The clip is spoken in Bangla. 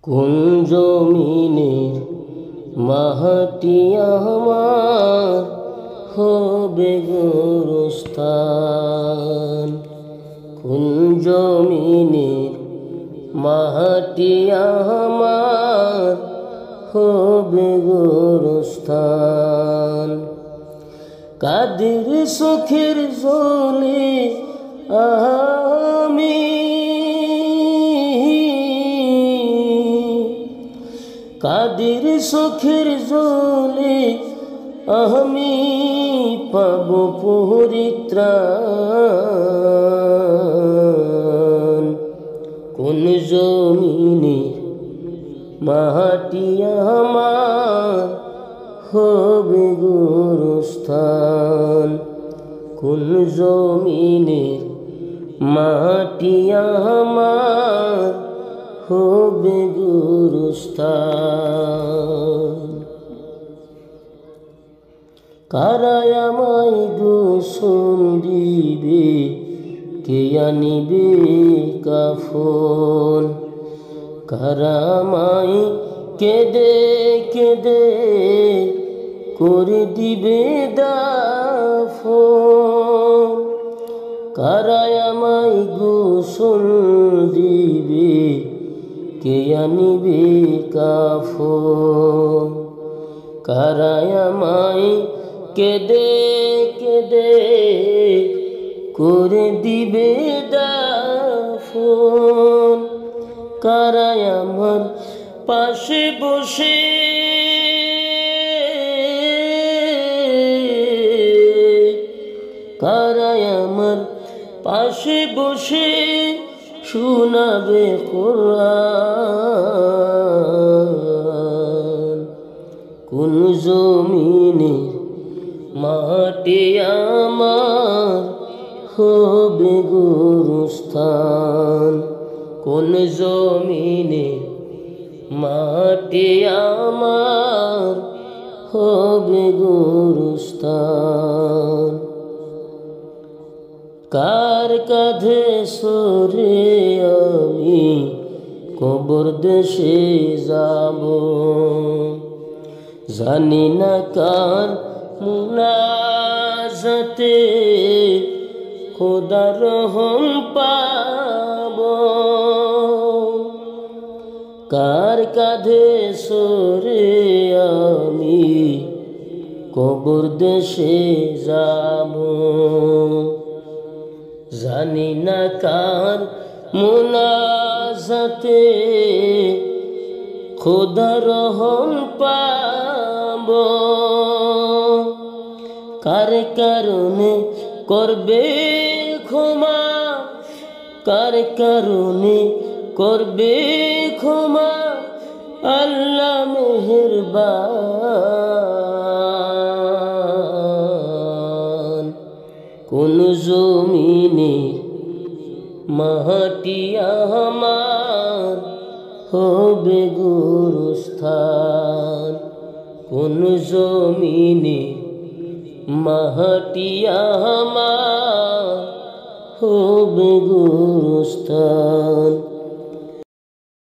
কোন জমিনের মাটি আমার হবে গোরস্থান। কোন জমিনের মাটি আমার হবে গোরস্থান। কাদের চোখের জলে আমি কাদের চোখের জলে আমি পাব পরিত্রাণ। কোন জমিনের মাটি আমার হবে গোরস্থান। কোন জমিনের মাটি আমার হবে গোরস্থান। কারা আমায় গোসল দিবে, কে আনিবে কাফন। কারা আমায় কেঁদে কেঁদে করে দিবে দাফন। কারা আমায় গোসল দিবে, কে আনিবে কাফন। কারা আমায় কেঁদে কেঁদে করে দিবে দাফন। কারা আমার পাশে বসে কারা আমার পাশে বসে শোনাবে কোরআন। কোন জমিনের মাটি আমার হবে গোরস্থান। কোন জমিনের মাটি আমার হবে গোরস্থান। কার কাঁধে সরে আমি কবর দেশে যাব, জানি না কার মুনাজাতে খোদার রহম পাব। কার কাঁধে সরে আমি কবর দেশে যাব, জানি না কার মুনাজাতে খোদার রহম পাব। কার কারণে করবে ক্ষমা, কার কারণে করবে ক্ষমা আল্লাহ মেহেরবান। কোন জমিনের মাটি আমার হবে গোরস্থান। কোন জমিনের মাটি আমার হবে গোরস্থান।